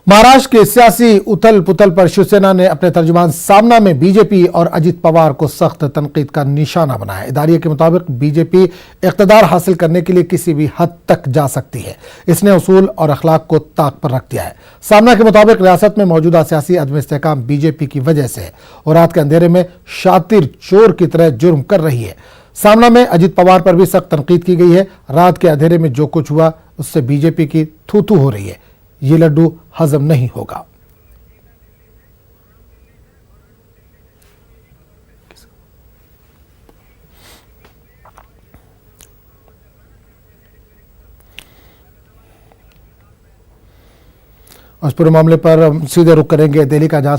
महाराष्ट्र के सियासी उथल पुथल पर शिवसेना ने अपने तर्जुमान सामना में बीजेपी और अजित पवार को सख्त तनकीद का निशाना बनाया। इदारे के मुताबिक बीजेपी इख्तिदार हासिल करने के लिए किसी भी हद तक जा सकती है। इसने उसूल और अखलाक को ताक पर रख दिया है। सामना के मुताबिक रियासत में मौजूदा सियासी अदम इस्तेहकाम बीजेपी की वजह से और रात के अंधेरे में शातिर चोर की तरह जुर्म कर रही है। सामना में अजित पवार पर भी सख्त तनकीद की गई है। रात के अंधेरे में जो कुछ हुआ उससे बीजेपी की थू थू हो रही है। ये लड्डू हजम नहीं होगा। उस पूरे मामले पर हम सीधे रुख करेंगे दिल्ली का, जहां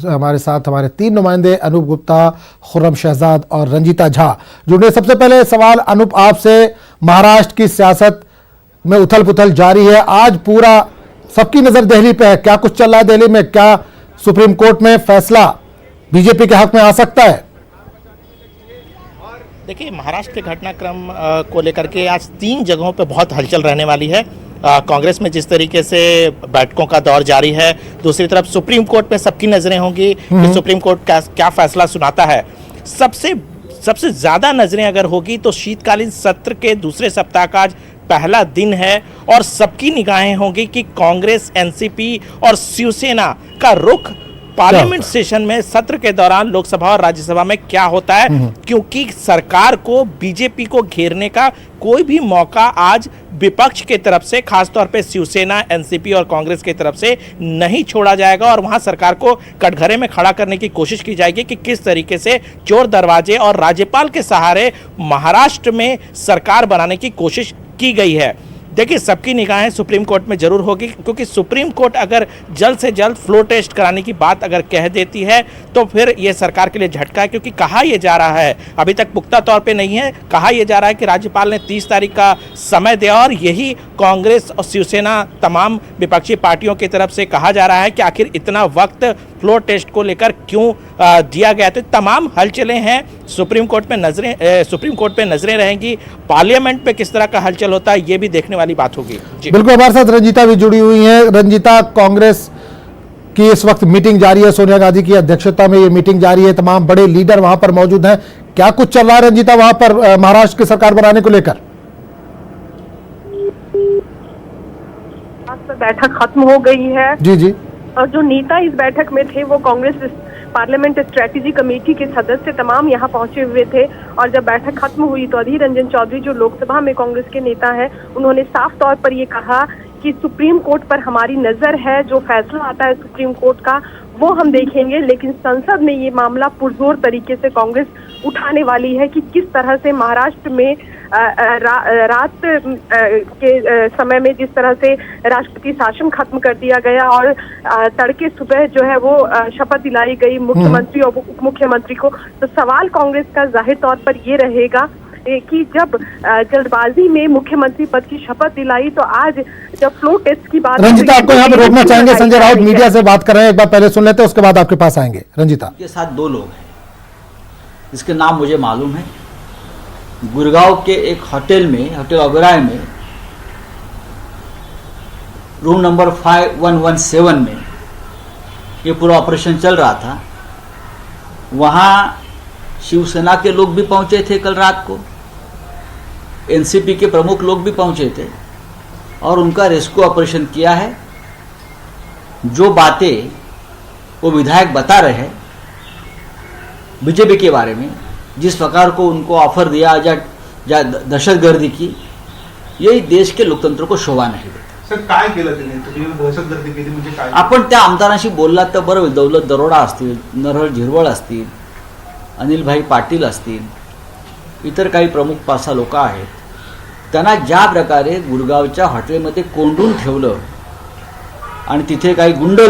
हमारे साथ हमारे तीन नुमाइंदे अनूप गुप्ता, खुर्रम शहजाद और रंजीता झा जुड़े। सबसे पहले सवाल अनूप आपसे, महाराष्ट्र की सियासत में उथल पुथल जारी है। आज पूरा सबकी नजर दिल्ली पे है। क्या कुछ चल रहा है दिल्ली में? क्या सुप्रीम कोर्ट में फैसला बीजेपी के हक में आ सकता है? देखिए, महाराष्ट्र के घटनाक्रम को लेकर के आज 3 जगहों पे बहुत हलचल रहने वाली है। कांग्रेस में जिस तरीके से बैठकों का दौर जारी है, दूसरी तरफ सुप्रीम कोर्ट में सबकी नजरें होंगी कि सुप्रीम कोर्ट क्या फैसला सुनाता है। सबसे ज्यादा नजरें अगर होगी तो शीतकालीन सत्र के दूसरे सप्ताह का आज पहला दिन है और सबकी निगाहें होंगी कि कांग्रेस, एनसीपी और शिवसेना का रुख पार्लियामेंट सेशन में सत्र के दौरान लोकसभा और राज्यसभा में क्या होता है, क्योंकि सरकार को, बीजेपी को घेरने का कोई भी मौका आज विपक्ष के तरफ से, खासतौर पे शिवसेना, एनसीपी और कांग्रेस की तरफ से नहीं छोड़ा जाएगा और वहां सरकार को कटघरे में खड़ा करने की कोशिश की जाएगी कि किस तरीके से चोर दरवाजे और राज्यपाल के सहारे महाराष्ट्र में सरकार बनाने की कोशिश की गई है। देखिए, सबकी निगाहें सुप्रीम कोर्ट में जरूर होगी, क्योंकि सुप्रीम कोर्ट अगर जल्द से जल्द फ्लोर टेस्ट कराने की बात अगर कह देती है तो फिर यह सरकार के लिए झटका है, क्योंकि कहा यह जा रहा है, अभी तक पुख्ता तौर पे नहीं है, कहा यह जा रहा है कि राज्यपाल ने 30 तारीख का समय दिया और यही कांग्रेस और शिवसेना, तमाम विपक्षी पार्टियों की तरफ से कहा जा रहा है कि आखिर इतना वक्त फ्लोर टेस्ट को लेकर क्यों दिया गया। तो तमाम हलचलें हैं। सुप्रीम कोर्ट पे नजरें रहेंगी। पार्लियामेंट पे किस तरह का हलचल होता है ये भी देखने वाली बात होगी। बिल्कुल, हमारे साथ रंजीता भी जुड़ी हुई है। रंजीता, कांग्रेस की इस वक्त मीटिंग जारी है, सोनिया गांधी की अध्यक्षता में ये मीटिंग जारी है, तमाम बड़े लीडर वहां पर मौजूद हैं। क्या कुछ चल रहा है रंजीता वहां पर महाराष्ट्र की सरकार बनाने को लेकर? बैठक खत्म हो गई है। जी। और जो नेता इस बैठक में थे वो कांग्रेस पार्लियामेंट स्ट्रेटेजी कमेटी के सदस्य तमाम यहाँ पहुंचे हुए थे। और जब बैठक खत्म हुई तो अधीर रंजन चौधरी, जो लोकसभा में कांग्रेस के नेता हैं, उन्होंने साफ तौर पर ये कहा कि सुप्रीम कोर्ट पर हमारी नजर है, जो फैसला आता है सुप्रीम कोर्ट का वो हम देखेंगे, लेकिन संसद में ये मामला पुरजोर तरीके से कांग्रेस उठाने वाली है कि किस तरह से महाराष्ट्र में रात के समय में जिस तरह से राष्ट्रपति शासन खत्म कर दिया गया और तड़के सुबह जो है वो शपथ दिलाई गई मुख्यमंत्री और उप मुख्यमंत्री को। तो सवाल कांग्रेस का जाहिर तौर पर ये रहेगा कि जब जल्दबाजी में मुख्यमंत्री पद की शपथ दिलाई तो आज जब फ्लोर टेस्ट की बात, रंजीता, आपको यहाँ पे रोकना चाहेंगे। संजय राउत मीडिया से बात कर रहे हैं, एक बार पहले सुन लेते हैं, उसके बाद आपके पास आएंगे। रंजीता के साथ 2 लोग हैं जिसके नाम मुझे मालूम है। गुड़गांव के एक होटल में, होटल ओबेरॉय में, रूम नंबर 5117 में ये पूरा ऑपरेशन चल रहा था। वहां शिवसेना के लोग भी पहुंचे थे कल रात को, एनसीपी के प्रमुख लोग भी पहुंचे थे और उनका रेस्क्यू ऑपरेशन किया है। जो बातें वो विधायक बता रहे हैं बीजेपी के बारे में, जिस प्रकार को उनको ऑफर दिया जा दहशतगर्दी की, यही देश के लोकतंत्र को शोभा नाही देत। सर, काय केलं त्यांनी? तुम्ही दहशतगर्दी केली म्हणजे काय? आपण त्या आमदारांशी बोललात तर बरं होईल. दौलत दरोडा असतील, नरहर झिरवळ असतील, अनिलभाई पाटील असतील, इतर काही प्रमुख 5-6 लोक आहेत. त्यांना ज्या प्रकारे गुरगावच्या हॉटेलमध्ये कोंडून ठेवलं आणि तिथे काही गुंड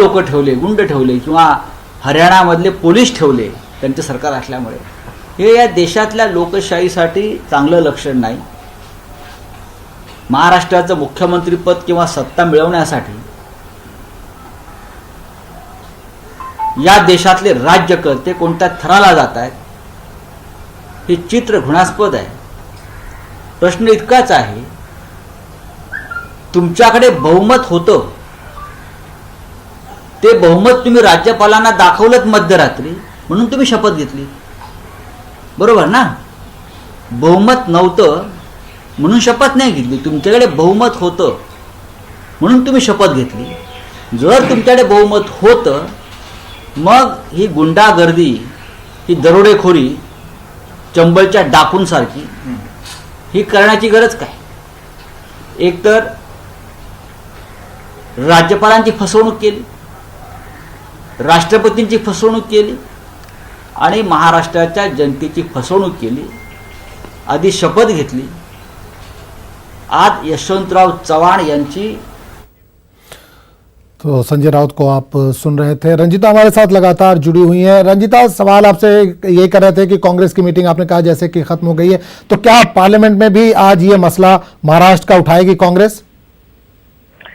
ठेवले किंवा हरियाणामधले पोलीस ठेवले त्यांचे सरकार असल्यामुळे, हे या देशातल्या लोकशाहीसाठी चांगलं लक्षण नाही. महाराष्ट्राचं मुख्यमंत्रीपद किंवा सत्ता मिळवण्यासाठी या देशातले राज्यकर्ते कोणत्या थराला जात आहेत हे चित्र घृणास्पद आहे. प्रश्न इतकाच आहे, तुमच्याकडे बहुमत होतं ते बहुमत तुम्ही राज्यपालांना दाखवलंत मध्यरात्री म्हणून तुम्ही शपथ घेतली, बरोबर ना? बहुमत नव्हतं म्हणून शपथ नाही घेतली, तुमच्याकडे बहुमत होतं म्हणून तुम्ही शपथ घेतली. जर तुमच्याकडे बहुमत होतं मग ही गुंडागर्दी, ही दरोडेखोरी, चंबलच्या डाकूंसारखी ही करण्याची गरज काय? एकतर राज्यपालांची फसवणूक केली, राष्ट्रपतींची फसवणूक केली आणि महाराष्ट्राच्या जनतेची फसवणूक केली. आधी शपथ घेतली, आज यशवंतराव चव्हाण यांची. तो संजय राउत को आप सुन रहे थे. रंजिता हमारे साथ लगातार जुड़ी हुई हैं. रंजिता, सवाल आपसे ये कर रहे थे कि कांग्रेस की मीटिंग आपने कहा जैसे कि खत्म हो गई है, तो क्या पार्लियामेंट में भी आज ये मसला महाराष्ट्र का उठाएगी कांग्रेस?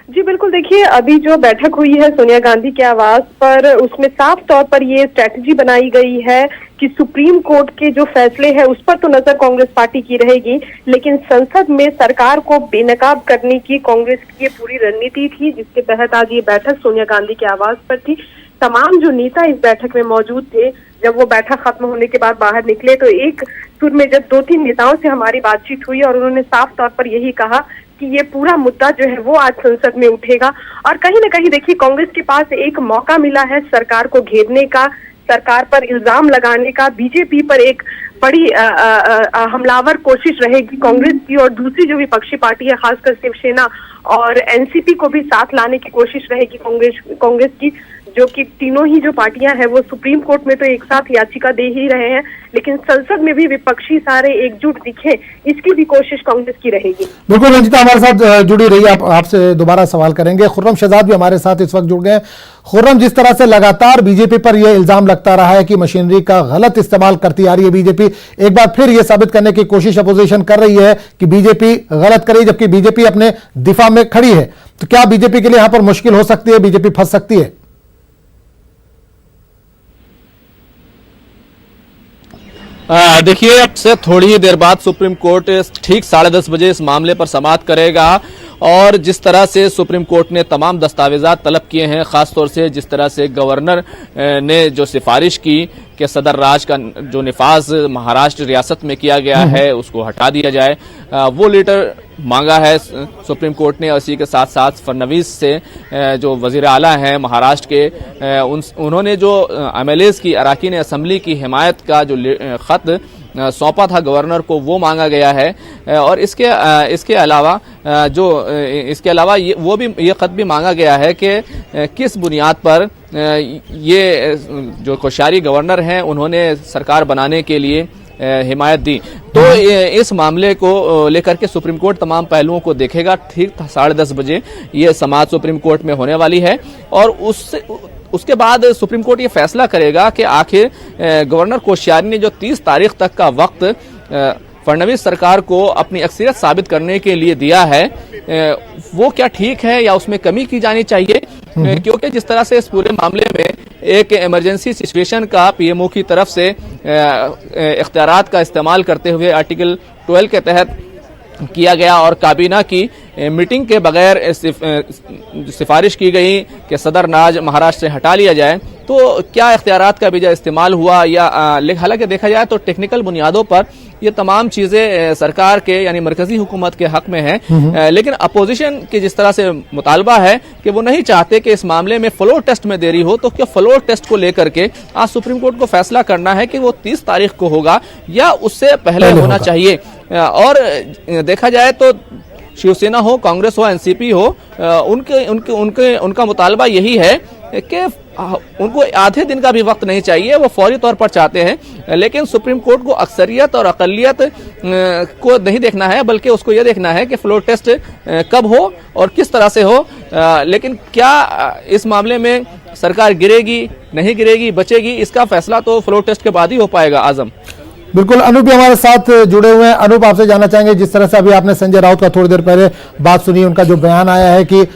जी बिल्कुल, देखिए अभी जो बैठक हुई है सोनिया गांधी के आवास पर, उसमें साफ तौर पर ये स्ट्रेटजी बनाई गई है कि सुप्रीम कोर्ट के जो फैसले हैं उस पर तो नजर कांग्रेस पार्टी की रहेगी, लेकिन संसद में सरकार को बेनकाब करने की कांग्रेस की ये पूरी रणनीति थी, जिसके तहत आज ये बैठक सोनिया गांधी के आवास पर थी. तमाम जो नेता इस बैठक में मौजूद थे, जब वो बैठक खत्म होने के बाद बाहर निकले तो एक सुर में जब 2-3 नेताओं से हमारी बातचीत हुई और उन्होंने साफ तौर पर यही कहा कि ये पूरा मुद्दा जो है वो आज संसद में उठेगा. और कहीं ना कहीं देखिए कांग्रेस के पास एक मौका मिला है सरकार को घेरने का, सरकार पर इल्जाम लगाने का. बीजेपी पर एक बड़ी हमलावर कोशिश रहेगी कांग्रेस की, और दूसरी जो विपक्षी पार्टी है खासकर शिवसेना और एनसीपी को भी साथ लाने की कोशिश रहेगी कांग्रेस की, जो कि तीनों ही जो पार्टियां हैं वो सुप्रीम कोर्ट में तो एक साथ याचिका दे ही रहे हैं, लेकिन संसद में भी विपक्षी सारे एकजुट दिखे, इसकी भी कोशिश कांग्रेस की रहेगी. बिल्कुल रंजिता हमारे साथ जुड़ी रही. आपसे दोबारा सवाल करेंगे. खुर्रम शहजाद भी हमारे साथ इस वक्त जुड़ गए. खुर्रम, जिस तरह से लगातार बीजेपी पर यह इल्जाम लगता रहा है कि मशीनरी का गलत इस्तेमाल करती आ रही है बीजेपी, एक बार फिर यह साबित करने की कोशिश अपोजिशन कर रही है कि बीजेपी गलत कर रही है, जबकि बीजेपी अपने दिफा में खड़ी है. तो क्या बीजेपी के लिए यहां पर मुश्किल हो सकती है, बीजेपी फंस सकती है? देखिए, अब से थोड़ी ही देर बाद सुप्रीम कोर्ट ठीक 10:30 बजे इस मामले पर समाअत करेगा, और जिस तरह से सुप्रीम कोर्ट ने तमाम दस्तावेजात तलब किए हैं, खासतौर से जिस तरह से गवर्नर ने जो सिफारिश की कि सदर राज का जो निफाज महाराष्ट्र रियासत में किया गया है उसको हटा दिया जाए, वो लेटर मांगा है सुप्रीम कोर्ट ने. इसी के साथ साथ फडणवीस से जो वजीर आला हैं महाराष्ट्र के, उन्होंने जो एमएलएस की अराकीन असम्बली की हिमायत का जो खत सौंपा था गवर्नर को, वो मांगा गया है. और इसके अलावा ये खत भी मांगा गया है कि किस बुनियाद पर ये जो कोश्यारी गवर्नर हैं उन्होंने सरकार बनाने के लिए हिमायत दी. तो इस मामले को लेकर के सुप्रीम कोर्ट तमाम पहलुओं को देखेगा. ठीक 10:30 बजे ये समाअत सुप्रीम कोर्ट में होने वाली है, और उसके बाद सुप्रीम कोर्ट ये फैसला करेगा कि आखिर गवर्नर कोश्यारी ने जो 30 तारीख तक का वक्त फडणवीस सरकार को अपनी अक्सरियत साबित करने के लिए दिया है, वो क्या ठीक है या उसमें कमी की जानी चाहिए. क्योंकि जिस तरह से इस पूरे मामले में एक इमरजेंसी सिचुएशन का पीएमओ की तरफ से इख्तियारात का इस्तेमाल करते हुए आर्टिकल 12 के तहत किया गया, और काबीना की मीटिंग के बगैर सिफारिश की गई कि सदर नाज महाराष्ट्र से हटा लिया जाए, तो क्या इख्तियारात का बीजा इस्तेमाल हुआ या हालांकि देखा जाए तो टेक्निकल बुनियादों पर ये तमाम चीजें सरकार के यानी मरकजी हुकूमत के हक में हैं, लेकिन अपोजिशन की जिस तरह से मुतालबा है कि वो नहीं चाहते कि इस मामले में फ्लोर टेस्ट में देरी हो, तो क्या फ्लोर टेस्ट को लेकर के आज सुप्रीम कोर्ट को फैसला करना है कि वो 30 तारीख को होगा या उससे पहले होना चाहिए. और देखा जाए तो शिवसेना हो, कांग्रेस हो, एनसीपी हो, उनका मुतालबा यही है कि उनको आधे दिन का भी वक्त नहीं चाहिए, वो फौरी तौर पर चाहते हैं. लेकिन सुप्रीम कोर्ट को अक्सरियत और अकलियत को नहीं देखना है, बल्कि उसको यह देखना है कि फ्लोर टेस्ट कब हो और किस तरह से हो. लेकिन क्या इस मामले में सरकार गिरेगी, नहीं गिरेगी, बचेगी, इसका फैसला तो फ्लोर टेस्ट के बाद ही हो पाएगा. आजम, बिल्कुल. अनूप भी हमारे साथ जुड़े हुए हैं. अनूप, आपसे जानना चाहेंगे, जिस तरह से अभी आपने संजय राउत का थोड़ी देर पहले बात सुनी, उनका जो बयान आया है कि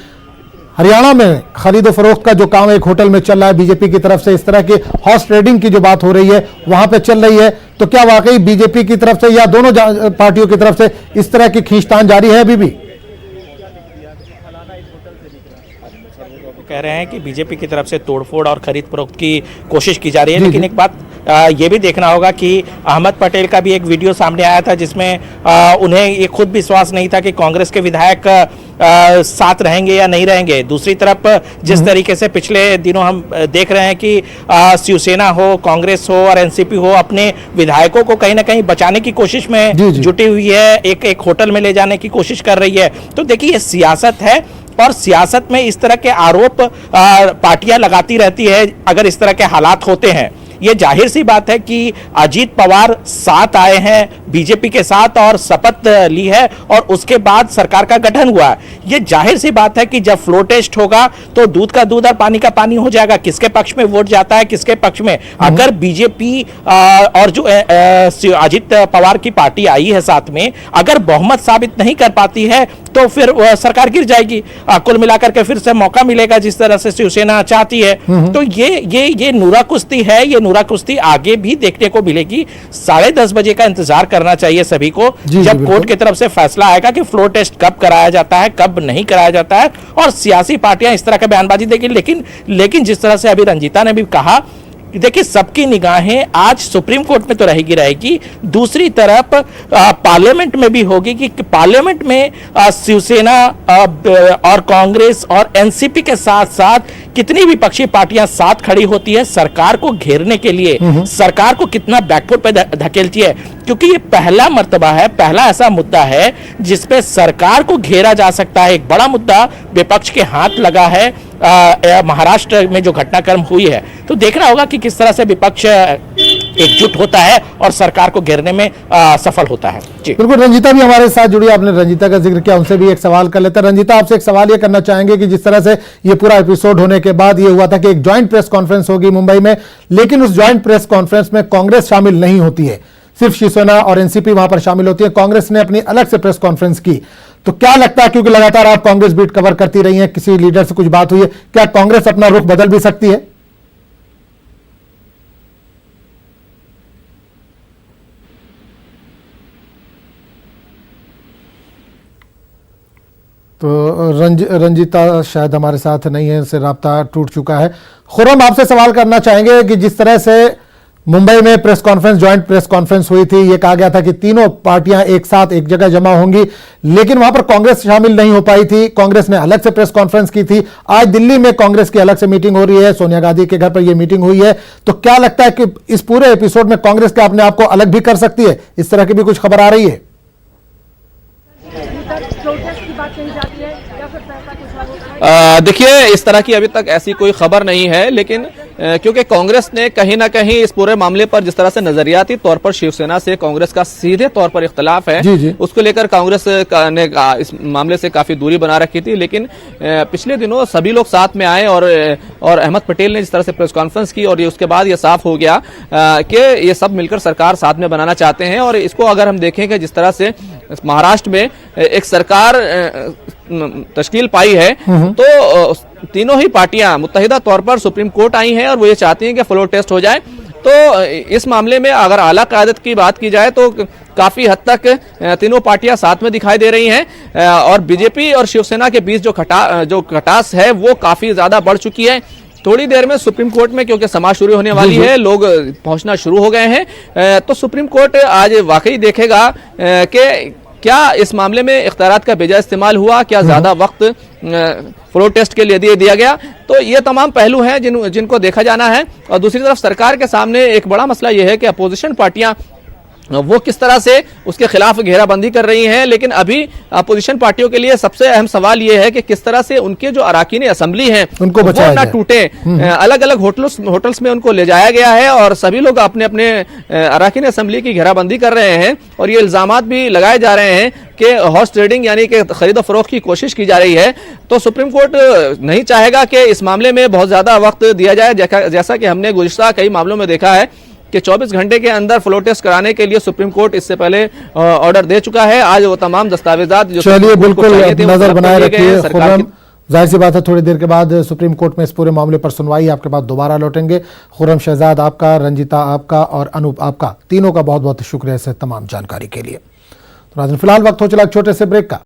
हरियाणा में खरीदो फरोख्त का जो काम एक होटल में चल रहा है बीजेपी की तरफ से, इस तरह की हॉर्स ट्रेडिंग की जो बात हो रही है वहां पे चल रही है, तो क्या वाकई बीजेपी की तरफ से या दोनों पार्टियों की तरफ से इस तरह की खींचतान जारी है अभी भी? कह रहे हैं कि बीजेपी की तरफ से तोड़फोड़ और खरीद फरोख्त की कोशिश की जा रही है, जी, लेकिन जी। एक बात ये भी देखना होगा कि अहमद पटेल का भी एक वीडियो सामने आया था जिसमें उन्हें ये खुद विश्वास नहीं था कि कांग्रेस के विधायक साथ रहेंगे या नहीं रहेंगे। दूसरी तरफ जिस तरीके से पिछले दिनों हम देख रहे हैं कि शिवसेना हो, कांग्रेस हो और एनसीपी हो अपने विधायकों को कहीं ना कहीं बचाने की कोशिश में जी, जी। जुटी हुई है, एक होटल में ले जाने की कोशिश कर रही है। तो देखिए ये सियासत है और सियासत में इस तरह के आरोप पार्टियां लगाती रहती है। अगर इस तरह के हालात होते हैं, ये जाहिर सी बात है कि अजीत पवार साथ आए हैं बीजेपी के साथ और शपथ ली है और उसके बाद सरकार का गठन हुआ है। ये जाहिर सी बात है कि जब फ्लो टेस्ट होगा तो दूध का दूध और पानी का पानी हो जाएगा, किसके पक्ष में वोट जाता है किसके पक्ष में। अगर बीजेपी और जो अजीत पवार की पार्टी आई है साथ में, अगर बहुमत साबित नहीं कर पाती है तो फिर सरकार गिर जाएगी। कुल मिलाकर के फिर से मौका मिलेगा जिस तरह से शिवसेना चाहती है। तो ये नूरा कुश्ती है, ये नूरा कुश्ती आगे भी देखने को मिलेगी। 10:30 बजे का इंतजार करना चाहिए सभी को, जी, जब बिल्कुल। कोर्ट की तरफ से फैसला आएगा कि फ्लोर टेस्ट कब कराया जाता है कब नहीं कराया जाता है। और सियासी पार्टियां इस तरह का बयानबाजी देगी, लेकिन जिस तरह से अभी रंजीता ने भी कहा, देखिए सबकी निगाहें आज सुप्रीम कोर्ट में तो रहेगी, दूसरी तरफ पार्लियामेंट में भी होगी कि पार्लियामेंट में शिवसेना और कांग्रेस और एनसीपी के साथ साथ कितनी विपक्षी पार्टियां साथ खड़ी होती है सरकार को घेरने के लिए, सरकार को कितना बैकफुट पे धकेलती है। क्योंकि ये पहला मर्तबा है, पहला ऐसा मुद्दा है जिसपे सरकार को घेरा जा सकता है। एक बड़ा मुद्दा विपक्ष के हाथ लगा है महाराष्ट्र में जो घटनाक्रम हुई है। तो देखना होगा कि किस तरह से विपक्ष एकजुट होता है और सरकार को घेरने में सफल होता है। जी बिल्कुल, रंजीता भी हमारे साथ जुड़ी। आपने रंजीता का जिक्र किया, उनसे भी एक सवाल कर लेते हैं। रंजीता, आपसे एक सवाल ये करना चाहेंगे कि जिस तरह से ये पूरा एपिसोड होने के बाद ये हुआ था कि एक ज्वाइंट प्रेस कॉन्फ्रेंस होगी मुंबई में, लेकिन उस ज्वाइंट प्रेस कॉन्फ्रेंस में कांग्रेस शामिल नहीं होती है, सिर्फ शिवसेना और एनसीपी वहां पर शामिल होती है। कांग्रेस ने अपनी अलग से प्रेस कॉन्फ्रेंस की। तो क्या लगता है, क्योंकि लगातार आप कांग्रेस बीट कवर करती रही हैं, किसी लीडर से कुछ बात हुई है, क्या कांग्रेस अपना रुख बदल भी सकती है? तो रंजीता शायद हमारे साथ नहीं है, इससे राब्ता टूट चुका है। खुर्रम, आपसे सवाल करना चाहेंगे कि जिस तरह से मुंबई में press conference, joint press conference हुई थी, यह कहा गया था कि तीनों पार्टियां एक साथ एक जगह जमा होंगी, लेकिन वहां पर कांग्रेस शामिल नहीं हो पाई थी। कांग्रेस ने अलग से प्रेस कॉन्फ्रेंस की थी। आज दिल्ली में कांग्रेस की अलग से मीटिंग हो रही है, सोनिया गांधी के घर पर यह मीटिंग हुई है। तो क्या लगता है कि इस पूरे एपिसोड में कांग्रेस क्या अपने आप को अलग भी कर सकती है? इस तरह की भी कुछ खबर आ रही है? देखिए, इस तरह की अभी तक ऐसी कोई खबर नहीं है, लेकिन क्योंकि कांग्रेस ने कहीं ना कहीं इस पूरे मामले पर जिस तरह से नजरियाती तौर पर शिवसेना से कांग्रेस का सीधे तौर पर इख्तलाफ है, जी, जी। उसको लेकर कांग्रेस ने इस मामले से काफी दूरी बना रखी थी। लेकिन पिछले दिनों सभी लोग साथ में आए और अहमद पटेल ने जिस तरह से प्रेस कॉन्फ्रेंस की और उसके बाद ये साफ हो गया कि ये सब मिलकर सरकार साथ में बनाना चाहते हैं। और इसको अगर हम देखें कि जिस तरह से महाराष्ट्र में एक सरकार तश्कील पाई है, तो तीनों ही पार्टियां मुत्तहिदा तौर पर सुप्रीम कोर्ट आई हैं और वो ये चाहती हैं कि फ्लोर टेस्ट हो जाए। तो इस मामले में अगर आला क़यादत की बात की जाए तो काफी हद तक तीनों पार्टियां साथ में दिखाई दे रही हैं और बीजेपी और शिवसेना के बीच जो खटास है वो काफी ज्यादा बढ़ चुकी है। थोड़ी देर में सुप्रीम कोर्ट में क्योंकि समाज शुरू होने वाली है, लोग पहुंचना शुरू हो गए हैं, तो सुप्रीम कोर्ट आज वाकई देखेगा कि क्या इस मामले में इख्तियारात का बेजा इस्तेमाल हुआ, क्या ज्यादा वक्त फ्लोर टेस्ट के लिए दिया गया। तो ये तमाम पहलू हैं जिनको देखा जाना है। और दूसरी तरफ सरकार के सामने एक बड़ा मसला यह है कि अपोजिशन पार्टियां वो किस तरह से उसके खिलाफ घेराबंदी कर रही हैं। लेकिन अभी अपोजिशन पार्टियों के लिए सबसे अहम सवाल ये है कि किस तरह से उनके जो अराकीन असेंबली हैं उनको वो बचाया ना जाए। टूटे। अलग अलग होटल्स में उनको ले जाया गया है और सभी लोग अपने अपने अराकीन असेंबली की घेराबंदी कर रहे हैं। और ये इल्जामात भी लगाए जा रहे हैं कि हॉर्स ट्रेडिंग यानी कि खरीदो फरोख्त की कोशिश की जा रही है। तो सुप्रीम कोर्ट नहीं चाहेगा कि इस मामले में बहुत ज्यादा वक्त दिया जाए, जैसा कि हमने गुज़िश्ता कई मामलों में देखा है कि 24 घंटे के अंदर फ्लोर टेस्ट कराने के लिए सुप्रीम कोर्ट इससे पहले ऑर्डर दे चुका है। आज वो तमाम दस्तावेजात जो चलिए, बिल्कुल नजर बनाए रखिए। खुर्रम, जाहिर सी बात है थोड़ी देर के बाद सुप्रीम कोर्ट में इस पूरे मामले पर सुनवाई, आपके पास दोबारा लौटेंगे। खुर्रम शहजाद आपका, रंजीता आपका और अनूप आपका, तीनों का बहुत बहुत शुक्रिया इस तमाम जानकारी के लिए। तो नाज़रीन, फिलहाल वक्त हो चला एक छोटे से ब्रेक का।